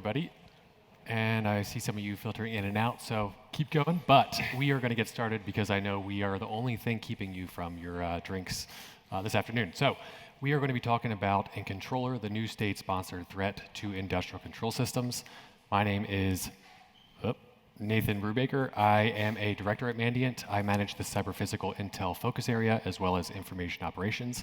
everybody. And I see some of you filtering in and out, so keep going. But we are going to get started because I know we are the only thing keeping you from your drinks this afternoon. So we are going to be talking about Incontroller, the new state-sponsored threat to industrial control systems. My name is Nathan Brubaker. I am a director at Mandiant. I manage the cyber-physical intel focus area as well as information operations.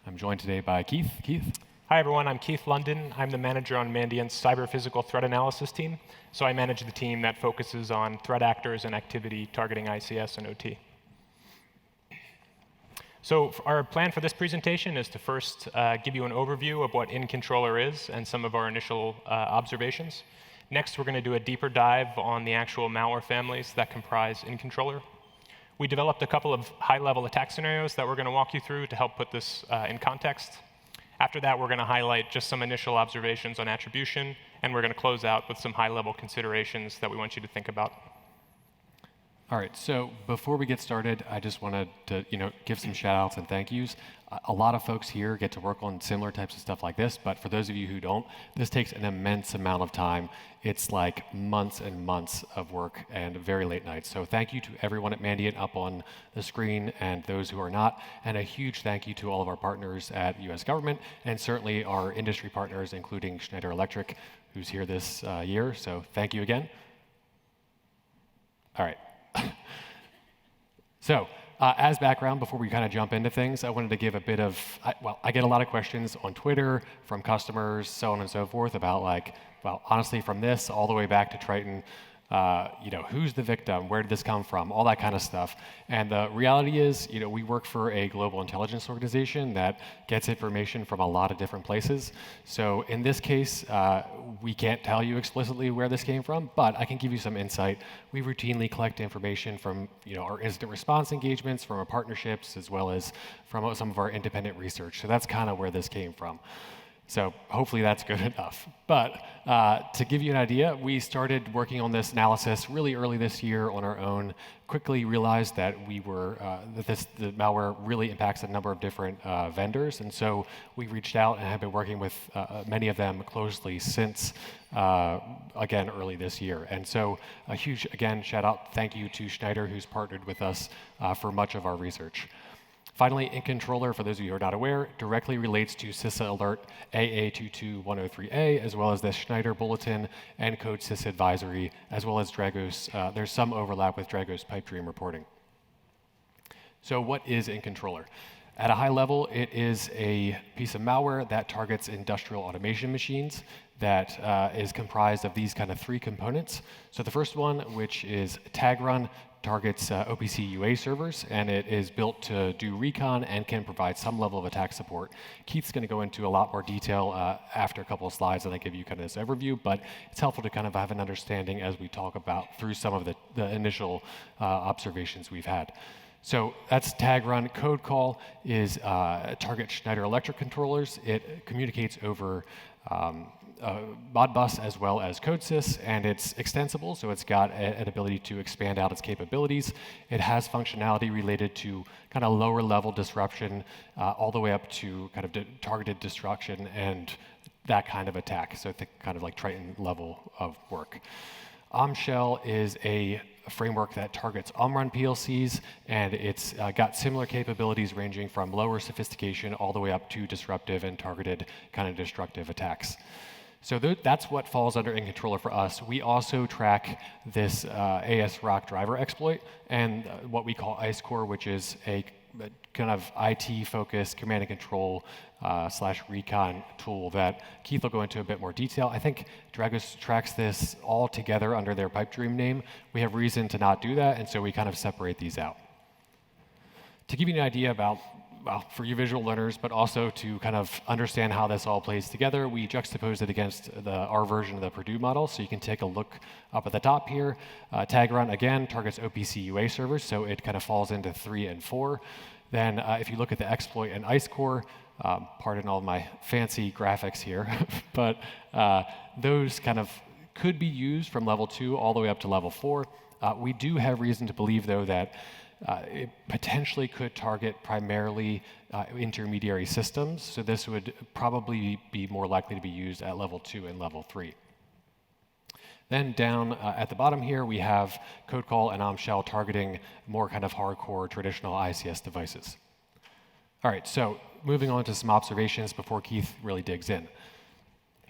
I'm joined today by Keith. Keith? Hi, everyone. I'm Keith Lunden. I'm the manager on Mandiant's cyber-physical threat analysis team. So I manage the team that focuses on threat actors and activity targeting ICS and OT. So our plan for this presentation is to first give you an overview of what Incontroller is and some of our initial observations. Next, we're going to do a deeper dive on the actual malware families that comprise Incontroller. We developed a couple of high-level attack scenarios that we're going to walk you through to help put this in context. After that, we're going to highlight just some initial observations on attribution, and we're going to close out with some high-level considerations that we want you to think about. All right, so before we get started, I just wanted to give some shout-outs and thank yous. A lot of folks here get to work on similar types of stuff like this, but for those of you who don't, this takes an immense amount of time. It's like months and months of work and very late nights. So thank you to everyone at Mandiant up on the screen and those who are not, and a huge thank you to all of our partners at US government and certainly our industry partners, including Schneider Electric, who's here this year. So thank you again. All right. So, as background, before we kind of jump into things, I wanted to give a bit of, I get a lot of questions on Twitter from customers, so on and so forth, about honestly, from this all the way back to Triton, who's the victim, where did this come from, all that kind of stuff. And the reality is, we work for a global intelligence organization that gets information from a lot of different places. So in this case, we can't tell you explicitly where this came from, but I can give you some insight. We routinely collect information from our incident response engagements, from our partnerships, as well as from some of our independent research. So that's kind of where this came from. So hopefully that's good enough. But to give you an idea, we started working on this analysis really early this year on our own, quickly realized that the malware really impacts a number of different vendors. And so we reached out and have been working with many of them closely since, again, early this year. And so a huge, again, shout out, thank you to Schneider, who's partnered with us for much of our research. Finally, Incontroller, for those of you who are not aware, directly relates to CISA Alert AA22103A, as well as the Schneider Bulletin and Code CISA Advisory, as well as Dragos. There's some overlap with Dragos PIPEDREAM reporting. So what is Incontroller? At a high level, it is a piece of malware that targets industrial automation machines that is comprised of these kind of three components. So the first one, which is tag run, targets OPC UA servers, and it is built to do recon and can provide some level of attack support. Keith's going to go into a lot more detail after a couple of slides and I give you kind of this overview, but it's helpful to kind of have an understanding as we talk about through some of the initial observations we've had. So that's tag run. Code call is target Schneider Electric controllers. It communicates over Modbus as well as CodeSys, and it's extensible, so it's got an ability to expand out its capabilities. It has functionality related to kind of lower level disruption all the way up to kind of targeted destruction and that kind of attack, so think kind of like Triton level of work. Omshell is a framework that targets run PLCs, and it's got similar capabilities ranging from lower sophistication all the way up to disruptive and targeted kind of destructive attacks. So that's what falls under Incontroller for us. We also track this ASRock driver exploit and what we call ICE Core, which is a kind of IT-focused command and control / recon tool that Keith will go into a bit more detail. I think Dragos tracks this all together under their PIPEDREAM name. We have reason to not do that, and so we kind of separate these out. To give you an idea about, for you visual learners, but also to kind of understand how this all plays together, we juxtapose it against our version of the Purdue model. So you can take a look up at the top here. Tag run, again, targets OPC UA servers, so it kind of falls into 3 and 4. Then if you look at the exploit and ICE Core, pardon all my fancy graphics here, but those kind of could be used from level 2 all the way up to level 4. We do have reason to believe, though, that it potentially could target primarily intermediary systems, so this would probably be more likely to be used at level 2 and level 3. Then down at the bottom here, we have code call and Omshell targeting more kind of hardcore traditional ICS devices. All right, so moving on to some observations before Keith really digs in.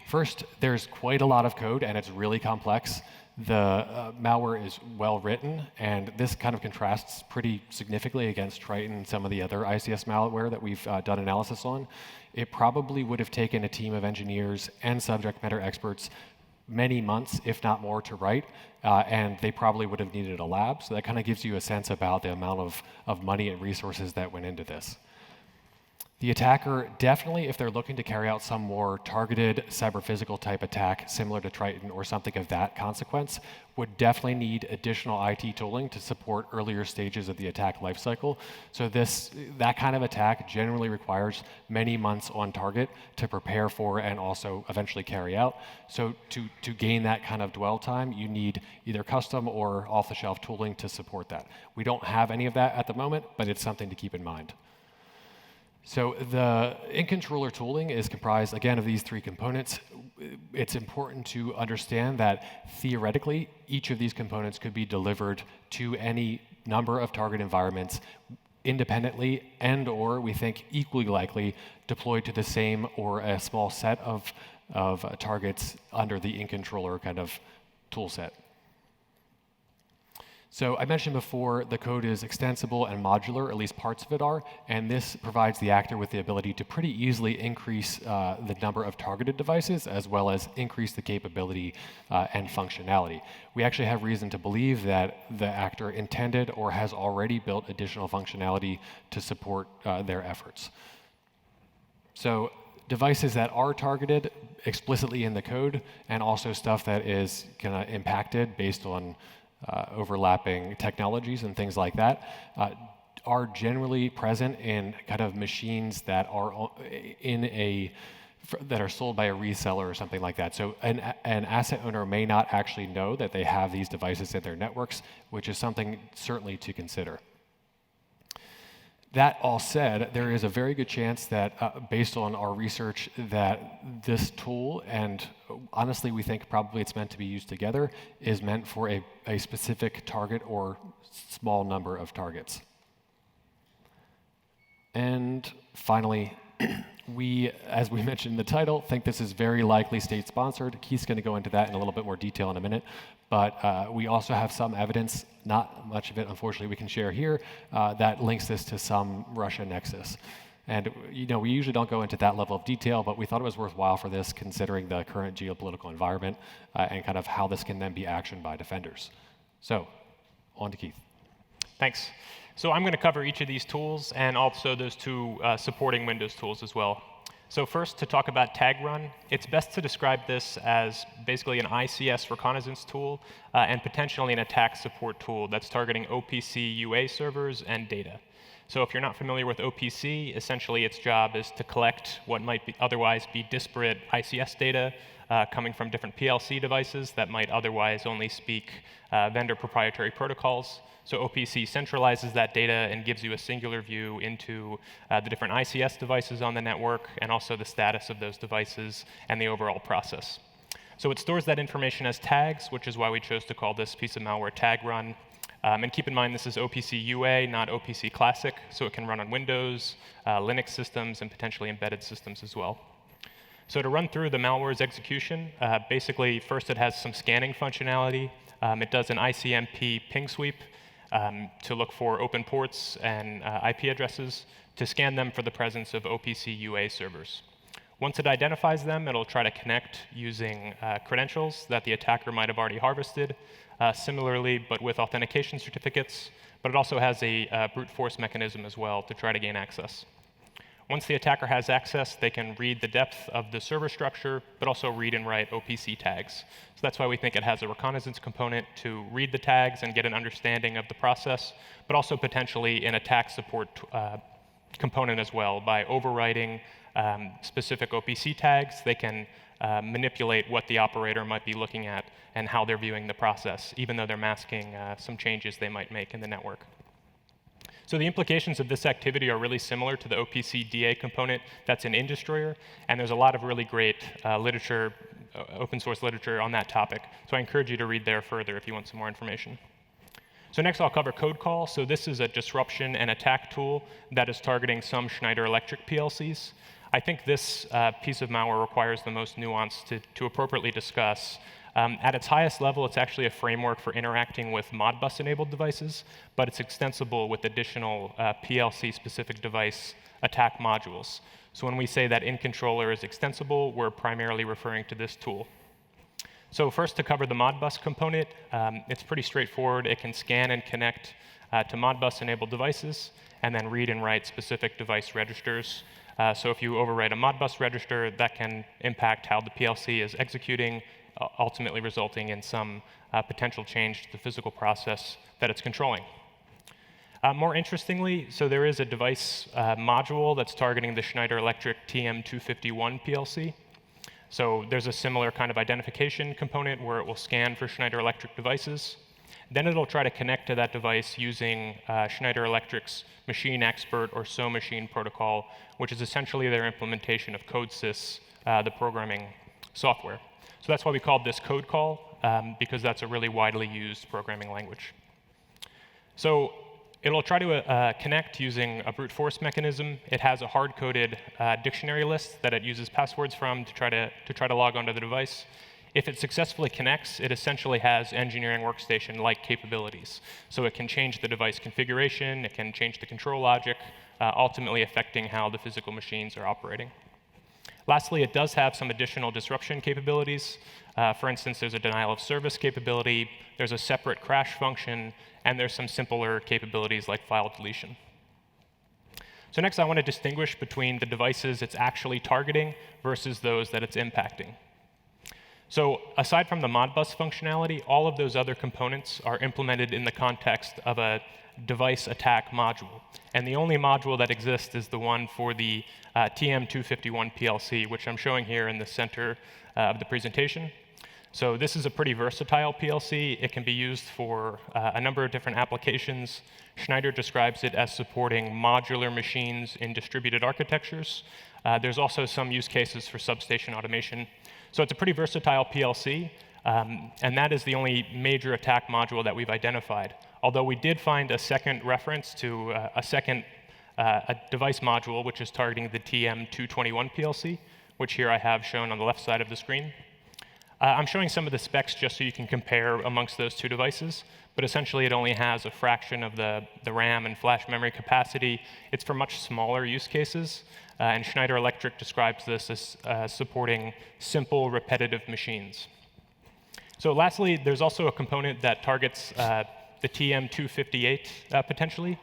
First, there's quite a lot of code, and it's really complex. The malware is well written, and this kind of contrasts pretty significantly against Triton and some of the other ICS malware that we've done analysis on. It probably would have taken a team of engineers and subject matter experts many months, if not more, to write, and they probably would have needed a lab. So that kind of gives you a sense about the amount of money and resources that went into this. The attacker definitely, if they're looking to carry out some more targeted cyber-physical type attack similar to Triton or something of that consequence, would definitely need additional IT tooling to support earlier stages of the attack lifecycle. So that kind of attack generally requires many months on target to prepare for and also eventually carry out. So to gain that kind of dwell time, you need either custom or off-the-shelf tooling to support that. We don't have any of that at the moment, but it's something to keep in mind. So the Incontroller tooling is comprised, again, of these three components. It's important to understand that theoretically, each of these components could be delivered to any number of target environments independently and/or, we think, equally likely deployed to the same or a small set of targets under the Incontroller kind of tool set. So I mentioned before the code is extensible and modular, at least parts of it are, and this provides the actor with the ability to pretty easily increase the number of targeted devices as well as increase the capability and functionality. We actually have reason to believe that the actor intended or has already built additional functionality to support their efforts. So devices that are targeted explicitly in the code and also stuff that is kind of impacted based on overlapping technologies and things like that are generally present in kind of machines that are that are sold by a reseller or something like that. So an asset owner may not actually know that they have these devices in their networks, which is something certainly to consider. That all said, there is a very good chance that, based on our research, that this tool, and honestly we think probably it's meant to be used together, is meant for a specific target or small number of targets. And finally, as we mentioned in the title, think this is very likely state-sponsored. Keith's going to go into that in a little bit more detail in a minute. But we also have some evidence, not much of it, unfortunately, we can share here, that links this to some Russia nexus. And we usually don't go into that level of detail, but we thought it was worthwhile for this, considering the current geopolitical environment and kind of how this can then be actioned by defenders. So, on to Keith. Thanks. So I'm going to cover each of these tools and also those two supporting Windows tools as well. So first, to talk about tag run, it's best to describe this as basically an ICS reconnaissance tool and potentially an attack support tool that's targeting OPC UA servers and data. So if you're not familiar with OPC, essentially its job is to collect what might otherwise be disparate ICS data coming from different PLC devices that might otherwise only speak vendor proprietary protocols. So OPC centralizes that data and gives you a singular view into the different ICS devices on the network and also the status of those devices and the overall process. So it stores that information as tags, which is why we chose to call this piece of malware tag run. And keep in mind, this is OPC UA, not OPC Classic, so it can run on Windows, Linux systems, and potentially embedded systems as well. So to run through the malware's execution, basically, first it has some scanning functionality. It does an ICMP ping sweep to look for open ports and IP addresses to scan them for the presence of OPC UA servers. Once it identifies them, it'll try to connect using credentials that the attacker might have already harvested, similarly, but with authentication certificates. But it also has a brute force mechanism as well to try to gain access. Once the attacker has access, they can read the depth of the server structure, but also read and write OPC tags. So that's why we think it has a reconnaissance component to read the tags and get an understanding of the process, but also potentially an attack support component as well. By overwriting specific OPC tags, they can manipulate what the operator might be looking at and how they're viewing the process, even though they're masking some changes they might make in the network. So the implications of this activity are really similar to the OPC DA component that's in Indestroyer, and there's a lot of really great literature open source literature on that topic. So I encourage you to read there further if you want some more information. So next I'll cover code call. So this is a disruption and attack tool that is targeting some Schneider Electric PLCs. I think this piece of malware requires the most nuance to appropriately discuss. At its highest level, it's actually a framework for interacting with Modbus-enabled devices, but it's extensible with additional PLC-specific device attack modules. So when we say that Incontroller is extensible, we're primarily referring to this tool. So first, to cover the Modbus component, it's pretty straightforward. It can scan and connect to Modbus-enabled devices, and then read and write specific device registers. So if you overwrite a Modbus register, that can impact how the PLC is executing, ultimately resulting in some potential change to the physical process that it's controlling. More interestingly, so there is a device module that's targeting the Schneider Electric TM251 PLC. So there's a similar kind of identification component where it will scan for Schneider Electric devices. Then it'll try to connect to that device using Schneider Electric's Machine Expert or So Machine protocol, which is essentially their implementation of CodeSys, the programming software. So that's why we called this code call, because that's a really widely used programming language. So it'll try to connect using a brute force mechanism. It has a hard-coded dictionary list that it uses passwords from to try to log onto the device. If it successfully connects, it essentially has engineering workstation-like capabilities. So it can change the device configuration, it can change the control logic, ultimately affecting how the physical machines are operating. Lastly, it does have some additional disruption capabilities. For instance, there's a denial of service capability, there's a separate crash function, and there's some simpler capabilities like file deletion. So next, I want to distinguish between the devices it's actually targeting versus those that it's impacting. So aside from the Modbus functionality, all of those other components are implemented in the context of a device attack module. And the only module that exists is the one for the TM251 PLC, which I'm showing here in the center of the presentation. So this is a pretty versatile PLC. It can be used for a number of different applications. Schneider describes it as supporting modular machines in distributed architectures. There's also some use cases for substation automation. So it's a pretty versatile PLC, and that is the only major attack module that we've identified. Although we did find a second reference to a device module, which is targeting the TM221 PLC, which here I have shown on the left side of the screen. I'm showing some of the specs just so you can compare amongst those two devices, but essentially it only has a fraction of the RAM and flash memory capacity. It's for much smaller use cases, and Schneider Electric describes this as supporting simple, repetitive machines. So lastly, there's also a component that targets the TM258 potentially.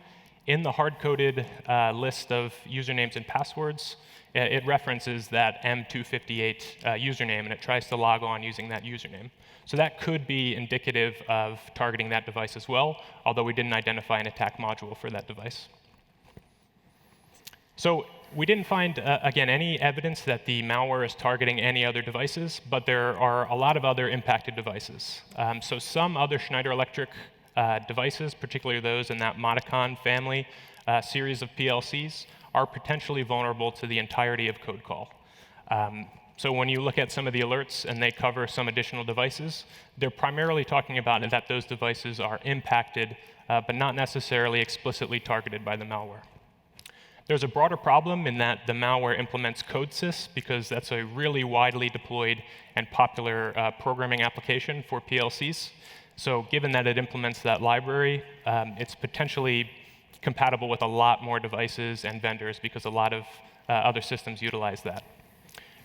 In the hard-coded list of usernames and passwords, it references that M258 username, and it tries to log on using that username. So that could be indicative of targeting that device as well, although we didn't identify an attack module for that device. So we didn't find, again, any evidence that the malware is targeting any other devices, but there are a lot of other impacted devices. So some other Schneider Electric devices, particularly those in that Modicon family series of PLCs, are potentially vulnerable to the entirety of code call. So when you look at some of the alerts and they cover some additional devices, they're primarily talking about that those devices are impacted, but not necessarily explicitly targeted by the malware. There's a broader problem in that the malware implements CodeSys because that's a really widely deployed and popular programming application for PLCs. So given that it implements that library, it's potentially compatible with a lot more devices and vendors because a lot of other systems utilize that.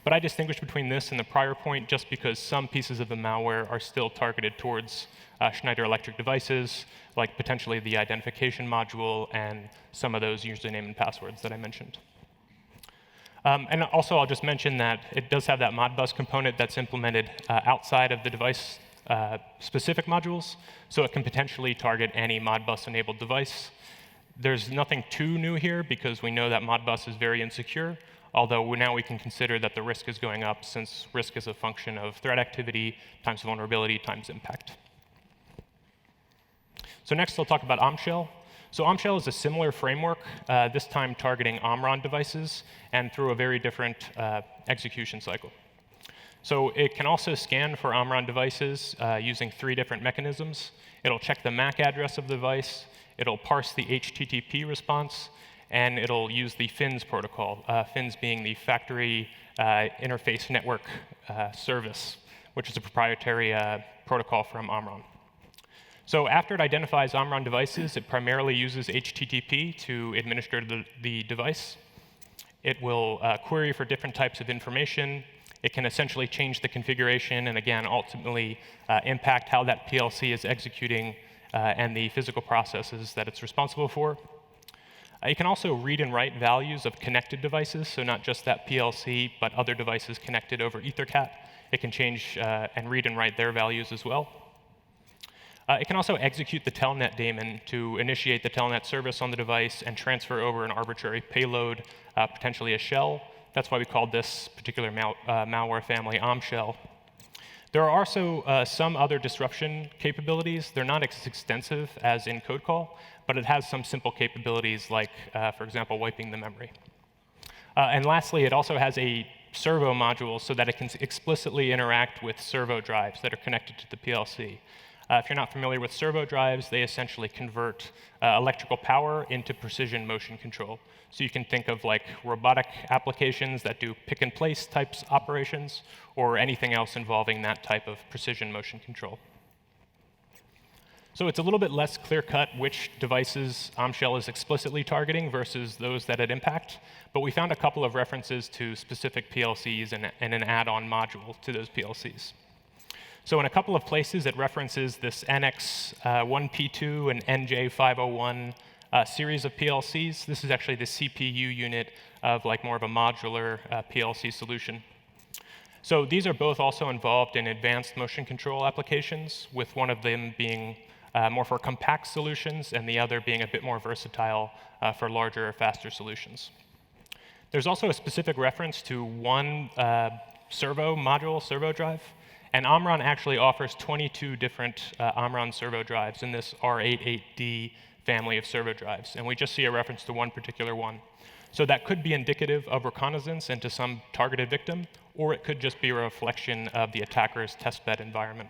But I distinguish between this and the prior point just because some pieces of the malware are still targeted towards Schneider Electric devices, like potentially the identification module and some of those username and passwords that I mentioned. And also, I'll just mention that it does have that Modbus component that's implemented outside of the device specific modules, so it can potentially target any Modbus-enabled device. There's nothing too new here because we know that Modbus is very insecure, although now we can consider that the risk is going up since risk is a function of threat activity times vulnerability times impact. So next, I'll talk about Omshell. So Omshell is a similar framework, this time targeting Omron devices and through a very different execution cycle. So it can also scan for Omron devices using 3 different mechanisms. It'll check the MAC address of the device, it'll parse the HTTP response, and it'll use the FINS protocol, FINS being the Factory Interface Network Service, which is a proprietary protocol from Omron. So after it identifies Omron devices, it primarily uses HTTP to administer the device. It will query for different types of information. It can essentially change the configuration and, again, ultimately impact how that PLC is executing and the physical processes that it's responsible for. It can also read and write values of connected devices, so not just that PLC, but other devices connected over EtherCAT. It can change and read and write their values as well. It can also execute the telnet daemon to initiate the telnet service on the device and transfer over an arbitrary payload, potentially a shell. That's why we called this particular malware family Omshell. There are also some other disruption capabilities. They're not as extensive as in code call, but it has some simple capabilities like, for example, wiping the memory. And lastly, it also has a servo module so that it can explicitly interact with servo drives that are connected to the PLC. If you're not familiar with servo drives, they essentially convert electrical power into precision motion control. So you can think of like robotic applications that do pick-and-place types operations or anything else involving that type of precision motion control. So it's a little bit less clear-cut which devices Omshell is explicitly targeting versus those that it impact, but we found a couple of references to specific PLCs and an add-on module to those PLCs. So in a couple of places, it references this NX1P2 and NJ501 series of PLCs. This is actually the CPU unit of like more of a modular PLC solution. So these are both also involved in advanced motion control applications, with one of them being more for compact solutions and the other being a bit more versatile for larger or faster solutions. There's also a specific reference to one servo module, servo drive. And Omron actually offers 22 different Omron servo drives in this R88D family of servo drives. And we just see a reference to one particular one. So that could be indicative of reconnaissance into some targeted victim, or it could just be a reflection of the attacker's testbed environment.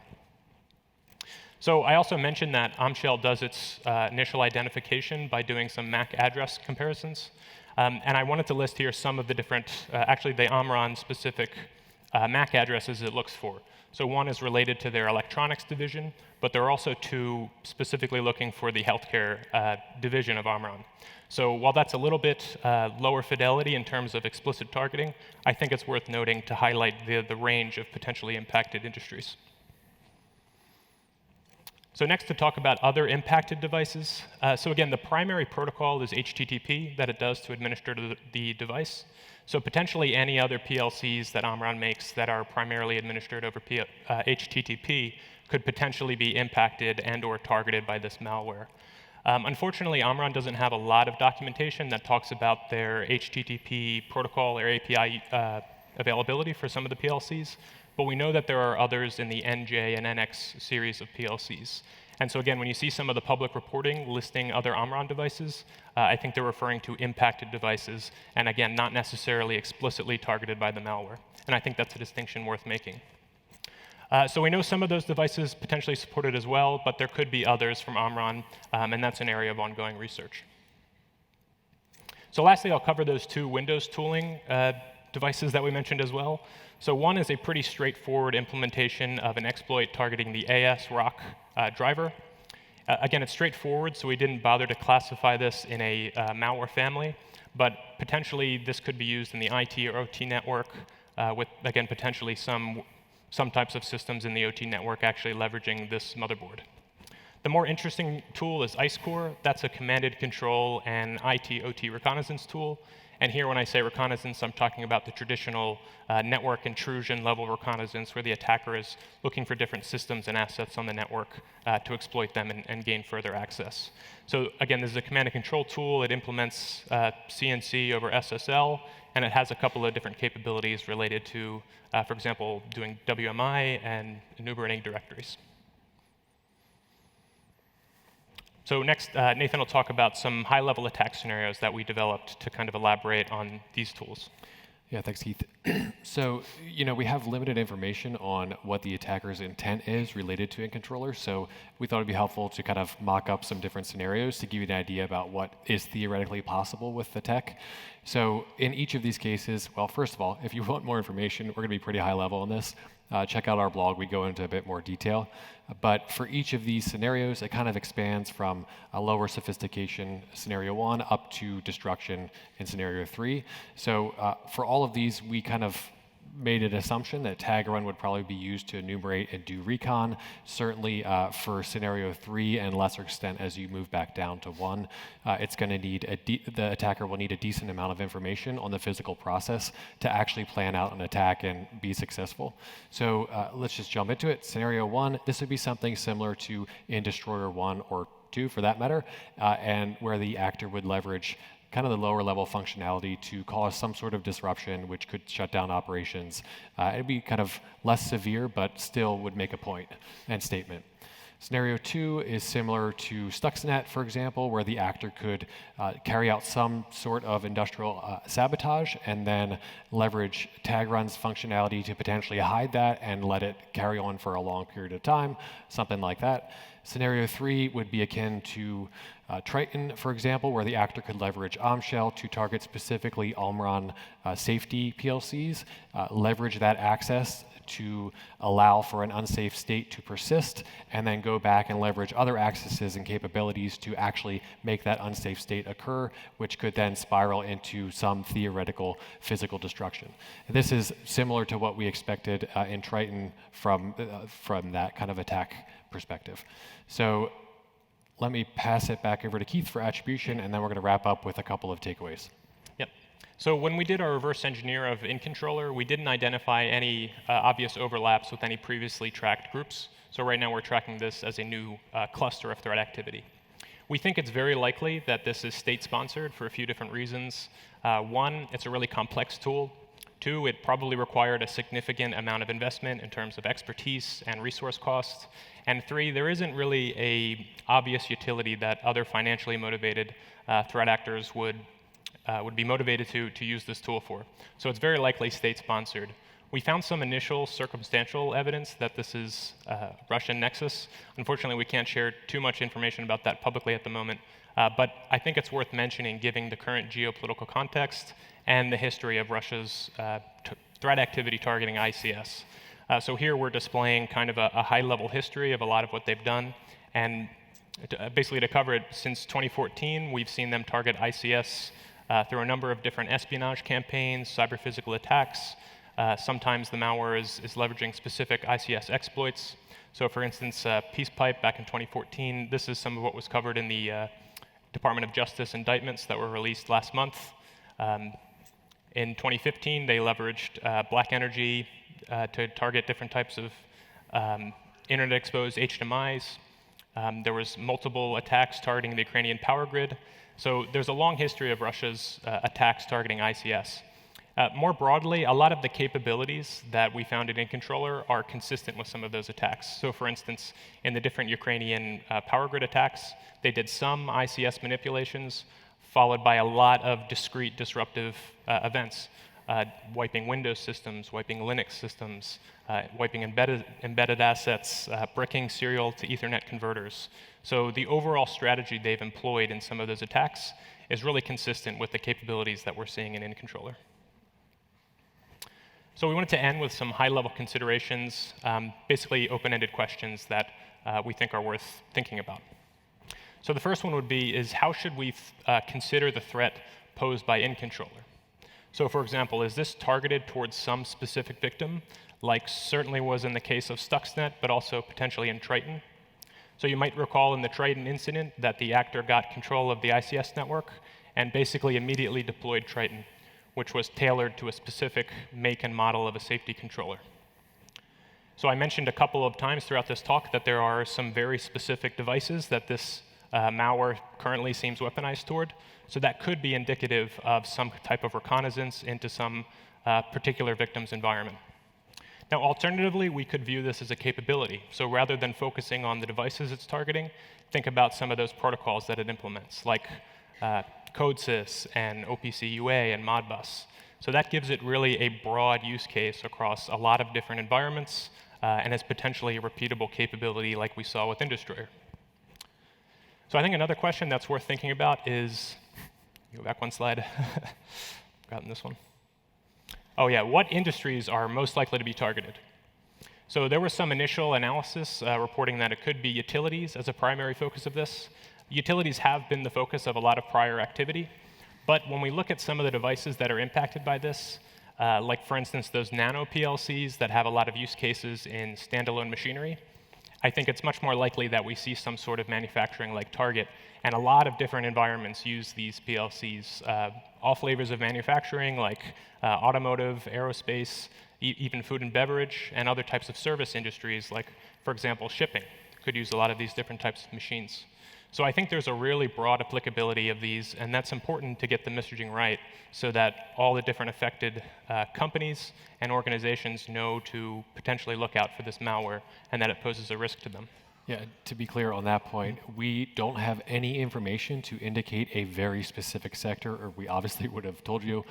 So I also mentioned that Omshell does its initial identification by doing some MAC address comparisons. And I wanted to list here some of the different, actually the Omron-specific MAC addresses it looks for. So one is related to their electronics division, but there are also 2 specifically looking for the healthcare division of Omron. So while that's a little bit lower fidelity in terms of explicit targeting, I think it's worth noting to highlight the range of potentially impacted industries. So next to talk about other impacted devices. So again, the primary protocol is HTTP that it does to administer the device. So potentially any other PLCs that Omron makes that are primarily administered over HTTP could potentially be impacted and or targeted by this malware. Unfortunately, Omron doesn't have a lot of documentation that talks about their HTTP protocol or API availability for some of the PLCs, but we know that there are others in the NJ and NX series of PLCs. And so again, when you see some of the public reporting listing other Omron devices, I think they're referring to impacted devices, and again, not necessarily explicitly targeted by the malware. And I think that's a distinction worth making. So we know some of those devices potentially supported as well, but there could be others from Omron, and that's an area of ongoing research. So lastly, I'll cover those 2 Windows tooling devices that we mentioned as well. So one is a pretty straightforward implementation of an exploit targeting the AS-ROC driver. Again, it's straightforward, so we didn't bother to classify this in a malware family, but potentially this could be used in the IT or OT network with, again, potentially some types of systems in the OT network actually leveraging this motherboard. The more interesting tool is IceCore. That's a commanded control and IT/OT reconnaissance tool. And here, when I say reconnaissance, I'm talking about the traditional network intrusion level reconnaissance, where the attacker is looking for different systems and assets on the network to exploit them and gain further access. So again, this is a command and control tool. It implements CNC over SSL, and it has a couple of different capabilities related to, for example, doing WMI and enumerating directories. So next, Nathan will talk about some high-level attack scenarios that we developed to kind of elaborate on these tools. Yeah, thanks, Keith. So, we have limited information on what the attacker's intent is related to Incontroller, so we thought it'd be helpful to kind of mock up some different scenarios to give you an idea about what is theoretically possible with the tech. So in each of these cases, well, first of all, if you want more information, we're going to be pretty high level on this. Check out our blog. We go into a bit more detail. But for each of these scenarios, it kind of expands from a lower sophistication scenario 1 up to destruction in scenario 3. So for all of these, we kind of made an assumption that tag run would probably be used to enumerate and do recon. Certainly for scenario 3 and lesser extent as you move back down to 1, it's going to need the attacker will need a decent amount of information on the physical process to actually plan out an attack and be successful. So let's just jump into it. Scenario 1, this would be something similar to in Destroyer 1 or 2 for that matter, and where the actor would leverage kind of the lower level functionality to cause some sort of disruption which could shut down operations. It'd be kind of less severe, but still would make a point and statement. Scenario 2 is similar to Stuxnet, for example, where the actor could carry out some sort of industrial sabotage and then leverage tag run's functionality to potentially hide that and let it carry on for a long period of time, something like that. Scenario 3 would be akin to Triton, for example, where the actor could leverage Omshell to target specifically Omron safety PLCs, leverage that access to allow for an unsafe state to persist, and then go back and leverage other accesses and capabilities to actually make that unsafe state occur, which could then spiral into some theoretical physical destruction. This is similar to what we expected in Triton from that kind of attack perspective. So let me pass it back over to Keith for attribution, and then we're going to wrap up with a couple of takeaways. Yep. So when we did our reverse engineer of Incontroller, we didn't identify any obvious overlaps with any previously tracked groups. So right now we're tracking this as a new cluster of threat activity. We think it's very likely that this is state-sponsored for a few different reasons. One, it's a really complex tool. Two, it probably required a significant amount of investment in terms of expertise and resource costs. And three, there isn't really a obvious utility that other financially motivated threat actors would be motivated to use this tool for. So it's very likely state-sponsored. We found some initial circumstantial evidence that this is a Russian nexus. Unfortunately, we can't share too much information about that publicly at the moment. But I think it's worth mentioning given the current geopolitical context and the history of Russia's threat activity targeting ICS. So here we're displaying kind of a high-level history of a lot of what they've done. And basically to cover it, since 2014, we've seen them target ICS through a number of different espionage campaigns, cyber-physical attacks. Sometimes the malware is leveraging specific ICS exploits. So for instance, PiPEDREAM back in 2014, this is some of what was covered in the Department of Justice indictments that were released last month. In 2015, they leveraged black energy to target different types of internet-exposed HMIs. There was multiple attacks targeting the Ukrainian power grid. So there's a long history of Russia's attacks targeting ICS. More broadly, a lot of the capabilities that we found in Incontroller are consistent with some of those attacks. So for instance, in the different Ukrainian power grid attacks, they did some ICS manipulations, followed by a lot of discrete disruptive events, wiping Windows systems, wiping Linux systems, wiping embedded assets, bricking serial to Ethernet converters. So the overall strategy they've employed in some of those attacks is really consistent with the capabilities that we're seeing in Incontroller. So we wanted to end with some high-level considerations, basically open-ended questions that we think are worth thinking about. So the first one would be, is how should we consider the threat posed by Incontroller? So for example, is this targeted towards some specific victim, like certainly was in the case of Stuxnet, but also potentially in Triton? So you might recall in the Triton incident that the actor got control of the ICS network and basically immediately deployed Triton, which was tailored to a specific make and model of a safety controller. So I mentioned a couple of times throughout this talk that there are some very specific devices that this malware currently seems weaponized toward. So that could be indicative of some type of reconnaissance into some particular victim's environment. Now, alternatively, we could view this as a capability. So rather than focusing on the devices it's targeting, think about some of those protocols that it implements, like CodeSys and OPC UA and Modbus. So that gives it really a broad use case across a lot of different environments and has potentially a repeatable capability like we saw with Industry. So I think another question that's worth thinking about is, go back one slide, forgotten this one. Oh yeah, what industries are most likely to be targeted? So there was some initial analysis reporting that it could be utilities as a primary focus of this. Utilities have been the focus of a lot of prior activity, but when we look at some of the devices that are impacted by this, like for instance those nano PLCs that have a lot of use cases in standalone machinery, I think it's much more likely that we see some sort of manufacturing like Target, and a lot of different environments use these PLCs. All flavors of manufacturing like automotive, aerospace, even food and beverage, and other types of service industries like, for example, shipping could use a lot of these different types of machines. So I think there's a really broad applicability of these, and that's important to get the messaging right so that all the different affected companies and organizations know to potentially look out for this malware and that it poses a risk to them. Yeah, to be clear on that point, we don't have any information to indicate a very specific sector, or we obviously would have told you.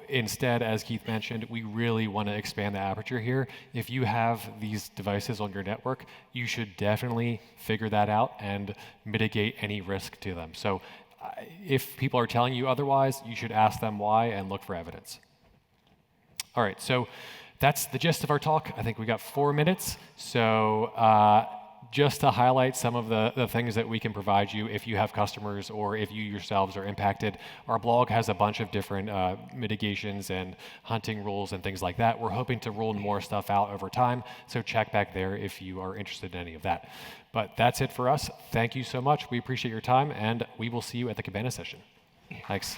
Instead, as Keith mentioned, we really want to expand the aperture here. If you have these devices on your network, you should definitely figure that out and mitigate any risk to them. So if people are telling you otherwise, you should ask them why and look for evidence. All right, so that's the gist of our talk. I think we got 4 minutes. So just to highlight some of the things that we can provide you if you have customers or if you yourselves are impacted, our blog has a bunch of different mitigations and hunting rules and things like that. We're hoping to roll more stuff out over time, so check back there if you are interested in any of that. But that's it for us. Thank you so much. We appreciate your time, and we will see you at the Cabana session. Thanks.